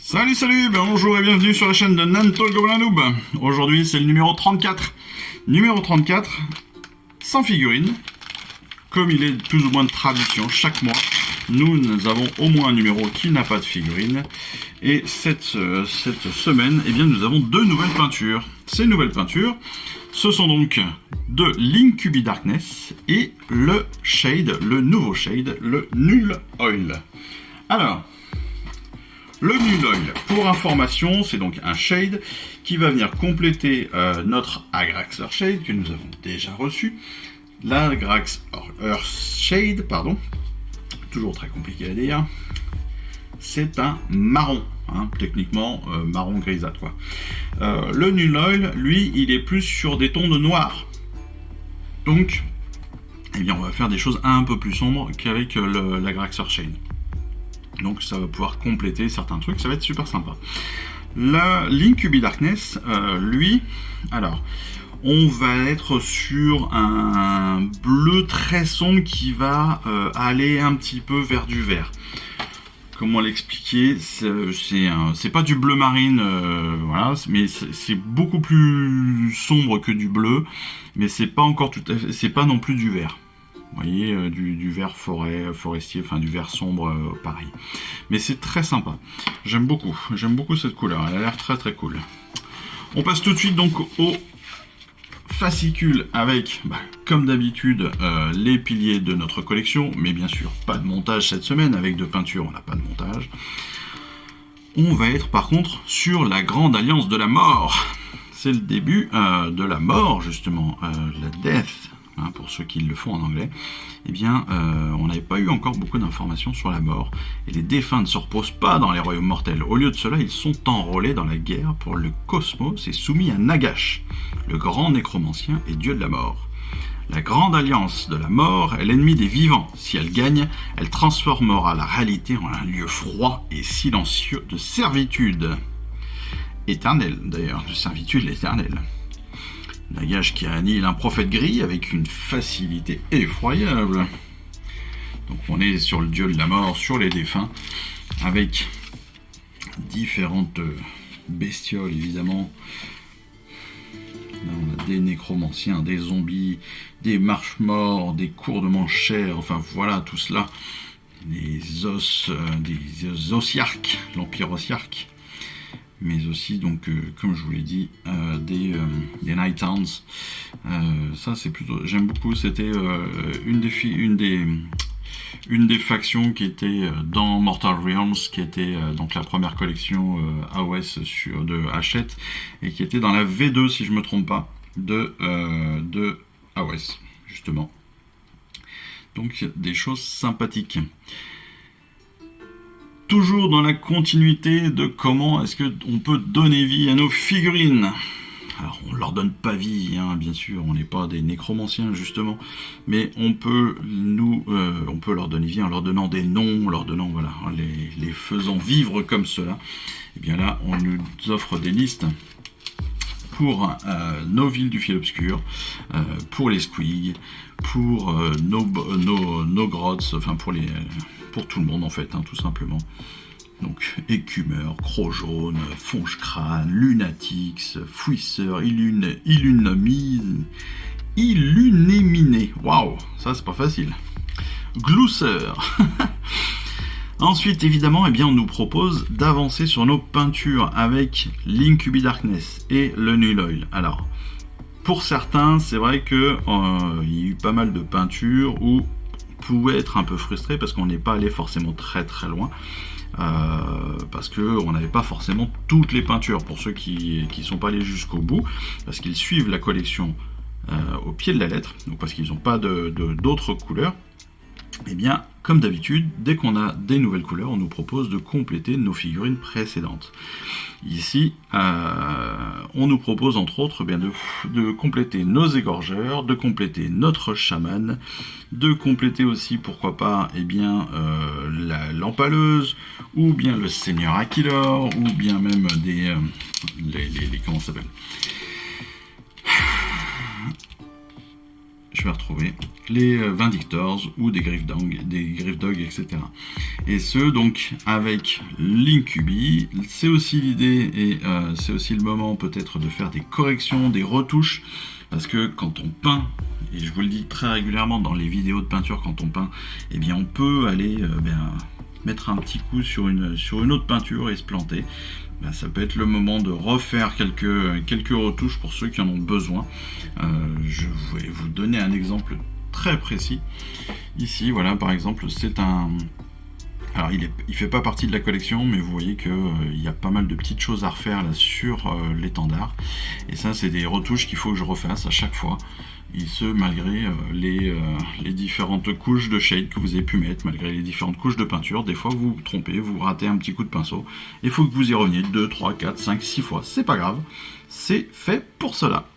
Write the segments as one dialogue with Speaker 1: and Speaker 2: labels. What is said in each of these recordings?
Speaker 1: Salut, bonjour et bienvenue sur la chaîne de Nanto le Gobelin Noob. Aujourd'hui c'est le numéro 34. Numéro 34, sans figurines. Comme il est plus ou moins de tradition, chaque mois, nous avons au moins un numéro qui n'a pas de figurines. Et cette semaine, eh bien, nous avons deux nouvelles peintures. Ces nouvelles peintures, ce sont donc de l'Incubi Darkness et le Shade, le nouveau Shade, le Null Oil. Alors, le Null Oil, pour information, c'est donc un shade qui va venir compléter notre Agrax Shade que nous avons déjà reçu. L'Agrax Earth Shade, pardon, toujours très compliqué à dire, c'est un marron, hein, techniquement marron grisâtre quoi. Le Null Oil, lui, il est plus sur des tons de noir. Donc, eh bien, on va faire des choses un peu plus sombres qu'avec l'Agrax Earth Shade. Donc ça va pouvoir compléter certains trucs, ça va être super sympa. L'Incubi Darkness, lui, alors, on va être sur un bleu très sombre qui va aller un petit peu vers du vert. Comment l'expliquer? C'est pas du bleu marine, voilà, mais c'est beaucoup plus sombre que du bleu, mais c'est pas encore tout à fait, c'est pas non plus du vert. Vous voyez, du vert forestier, enfin du vert sombre, pareil. Mais c'est très sympa. J'aime beaucoup cette couleur. Elle a l'air très très cool. On passe tout de suite donc au fascicule avec, comme d'habitude, les piliers de notre collection. Mais bien sûr, pas de montage cette semaine. Avec de peinture, on n'a pas de montage. On va être par contre sur la Grande Alliance de la Mort. C'est le début de la mort, justement. La Death. Hein, pour ceux qui le font en anglais, eh bien, on n'avait pas eu encore beaucoup d'informations sur la mort, et les défunts ne se reposent pas dans les royaumes mortels. Au lieu de cela, ils sont enrôlés dans la guerre pour le cosmos et soumis à Nagash, le grand nécromancien et dieu de la mort. La Grande Alliance de la Mort est l'ennemi des vivants. Si elle gagne, elle transformera la réalité en un lieu froid et silencieux de servitude. Éternelle, d'ailleurs, de servitude éternelle. Nagash qui annihile un prophète gris avec une facilité effroyable. Donc on est sur le dieu de la mort, sur les défunts, avec différentes bestioles évidemment. Là on a des nécromanciens, des zombies, des marches-morts, des cours de manchères, enfin voilà tout cela. Des ossiarques, l'empire ossiarque. Mais aussi, donc, comme je vous l'ai dit, des Night Hounds. Ça, c'est plutôt... J'aime beaucoup, c'était une des factions qui était dans Mortal Realms, qui était donc la première collection AOS de Hachette, et qui était dans la V2, si je me trompe pas, de AOS, justement. Donc, des choses sympathiques. Toujours dans la continuité de comment est-ce qu'on peut donner vie à nos figurines. Alors, on leur donne pas vie, hein, bien sûr, on n'est pas des nécromanciens, justement, mais on peut leur donner vie en leur donnant des noms, en leur donnant, voilà, les faisant vivre comme cela. Et bien là, on nous offre des listes pour nos villes du fiel obscur, pour les squigs, pour nos grottes, enfin pour tout le monde en fait, hein, tout simplement. Donc écumeur, croc jaune, fonge-crâne, lunatix, fouisseur, illunéminé. Waouh, ça c'est pas facile. Glousseur. Ensuite, évidemment, eh bien, on nous propose d'avancer sur nos peintures avec l'Incubi Darkness et le Null Oil. Alors, pour certains, c'est vrai que il y a eu pas mal de peintures où on pouvait être un peu frustré parce qu'on n'est pas allé forcément très très loin. Parce qu'on n'avait pas forcément toutes les peintures pour ceux qui sont pas allés jusqu'au bout, parce qu'ils suivent la collection au pied de la lettre, donc parce qu'ils n'ont pas d'autres couleurs. Et bien, comme d'habitude, dès qu'on a des nouvelles couleurs, on nous propose de compléter nos figurines précédentes. Ici, on nous propose entre autres bien de compléter nos égorgeurs, de compléter notre chaman, de compléter aussi, pourquoi pas, eh bien, la lampaleuse, ou bien le seigneur Aquilor, ou bien même comment ça s'appelle ? Je vais retrouver les Vindictors ou des Griffdog, etc. Et ce, donc, avec l'Incubi. C'est aussi l'idée et c'est aussi le moment peut-être de faire des corrections, des retouches, parce que quand on peint, et je vous le dis très régulièrement dans les vidéos de peinture, quand on peint, eh bien on peut aller mettre un petit coup sur une autre peinture et se planter. Ben, ça peut être le moment de refaire quelques retouches pour ceux qui en ont besoin. Je vais vous donner un exemple très précis. Ici, voilà, par exemple, c'est un... Alors, il fait pas partie de la collection, mais vous voyez que il y a pas mal de petites choses à refaire là sur l'étendard. Et ça, c'est des retouches qu'il faut que je refasse à chaque fois. Et ce, malgré les différentes couches de shade que vous avez pu mettre, malgré les différentes couches de peinture. Des fois, vous vous trompez, vous ratez un petit coup de pinceau. Il faut que vous y reveniez 2, 3, 4, 5, 6 fois. C'est pas grave, c'est fait pour cela.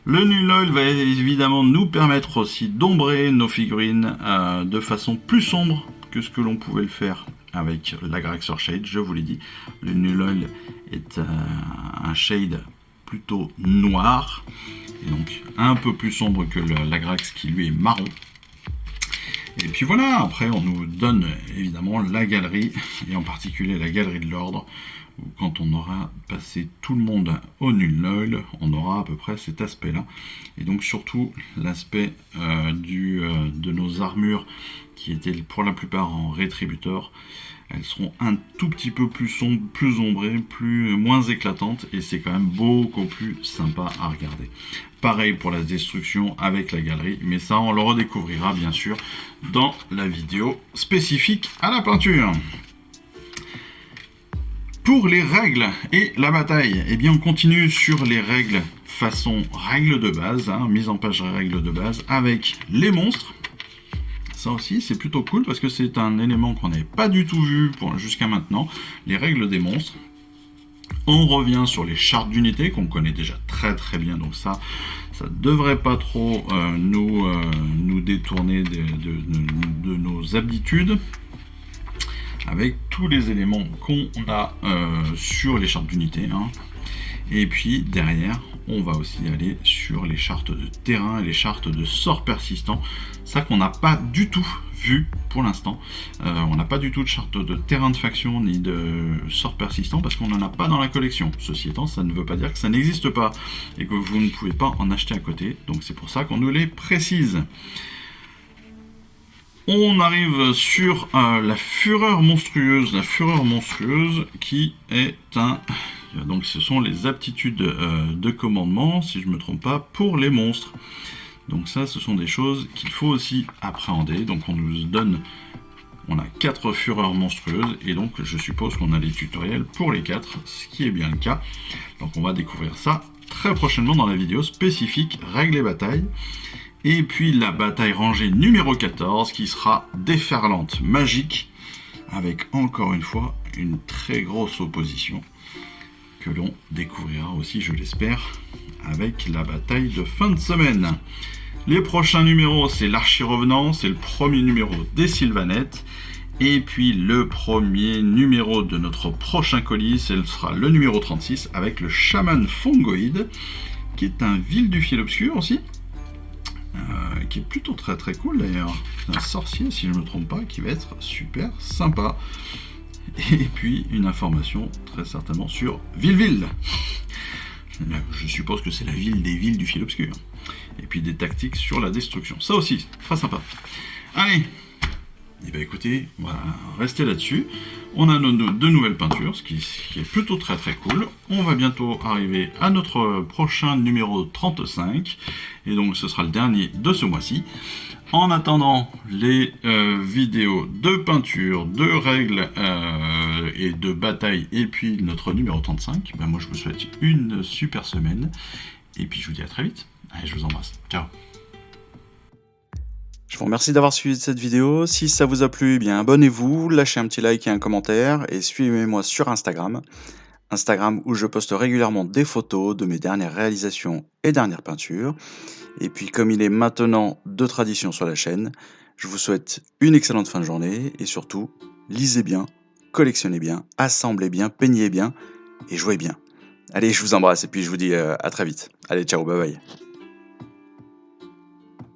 Speaker 1: Le Nuln Oil va évidemment nous permettre aussi d'ombrer nos figurines de façon plus sombre que ce que l'on pouvait le faire avec l'Agraxor Shade, je vous l'ai dit. Le Nuln Oil est un shade plutôt noir, et donc un peu plus sombre que l'Agrax qui lui est marron. Et puis voilà, après on nous donne évidemment la galerie, et en particulier la galerie de l'ordre, où quand on aura passé tout le monde au Nuln Oil, on aura à peu près cet aspect-là. Et donc surtout l'aspect de nos armures qui étaient pour la plupart en rétributeur, elles seront un tout petit peu plus sombres, plus ombrées, moins éclatantes, et c'est quand même beaucoup plus sympa à regarder. Pareil pour la destruction avec la galerie, mais ça on le redécouvrira bien sûr dans la vidéo spécifique à la peinture. Pour les règles et la bataille, eh bien on continue sur les règles façon règle de base, mise en page règle de base, avec les monstres. Ça aussi c'est plutôt cool parce que c'est un élément qu'on n'avait pas du tout vu jusqu'à maintenant, les règles des monstres. On revient sur les chartes d'unité qu'on connaît déjà très très bien, donc ça devrait pas trop nous détourner de nos habitudes, avec tous les éléments qu'on a sur les chartes d'unité. Et puis derrière, on va aussi aller sur les chartes de terrain et les chartes de sorts persistants. Ça qu'on n'a pas du tout vu pour l'instant. On n'a pas du tout de charte de terrain de faction ni de sorts persistants parce qu'on n'en a pas dans la collection. Ceci étant, ça ne veut pas dire que ça n'existe pas et que vous ne pouvez pas en acheter à côté. Donc c'est pour ça qu'on nous les précise. On arrive sur la fureur monstrueuse. La fureur monstrueuse qui est un... Donc ce sont les aptitudes de commandement, si je ne me trompe pas, pour les monstres. Donc ça, ce sont des choses qu'il faut aussi appréhender. Donc on nous donne... On a 4 fureurs monstrueuses, et donc je suppose qu'on a les tutoriels pour les 4, ce qui est bien le cas. Donc on va découvrir ça très prochainement dans la vidéo spécifique règles et batailles. Et puis la bataille rangée numéro 14 qui sera déferlante magique, avec encore une fois une très grosse opposition que l'on découvrira aussi, je l'espère, avec la bataille de fin de semaine. Les prochains numéros, c'est l'Archi-Revenant, c'est le premier numéro des Sylvanettes, et puis le premier numéro de notre prochain colis, ce sera le numéro 36 avec le Chaman Fongoïde, qui est un vil du fiel obscur aussi. Qui est plutôt très très cool d'ailleurs. C'est un sorcier si je ne me trompe pas, qui va être super sympa. Et puis une information très certainement sur Villeville. Je suppose que c'est la ville des villes du fiel obscur. Et puis des tactiques sur la destruction. Ça aussi, très sympa. Allez, et bien écoutez, voilà, restez là-dessus. On a nos deux nouvelles peintures, ce qui est plutôt très très cool. On va bientôt arriver à notre prochain numéro 35. Et donc ce sera le dernier de ce mois-ci. En attendant les vidéos de peinture, de règles et de bataille, et puis notre numéro 35, ben moi je vous souhaite une super semaine. Et puis je vous dis à très vite. Allez, je vous embrasse. Ciao.
Speaker 2: Je vous remercie d'avoir suivi cette vidéo. Si ça vous a plu, eh bien abonnez-vous, lâchez un petit like et un commentaire, et suivez-moi sur Instagram. Instagram où je poste régulièrement des photos de mes dernières réalisations et dernières peintures. Et puis comme il est maintenant de tradition sur la chaîne, je vous souhaite une excellente fin de journée, et surtout, lisez bien, collectionnez bien, assemblez bien, peignez bien, et jouez bien. Allez, je vous embrasse, et puis je vous dis à très vite. Allez, ciao, bye bye.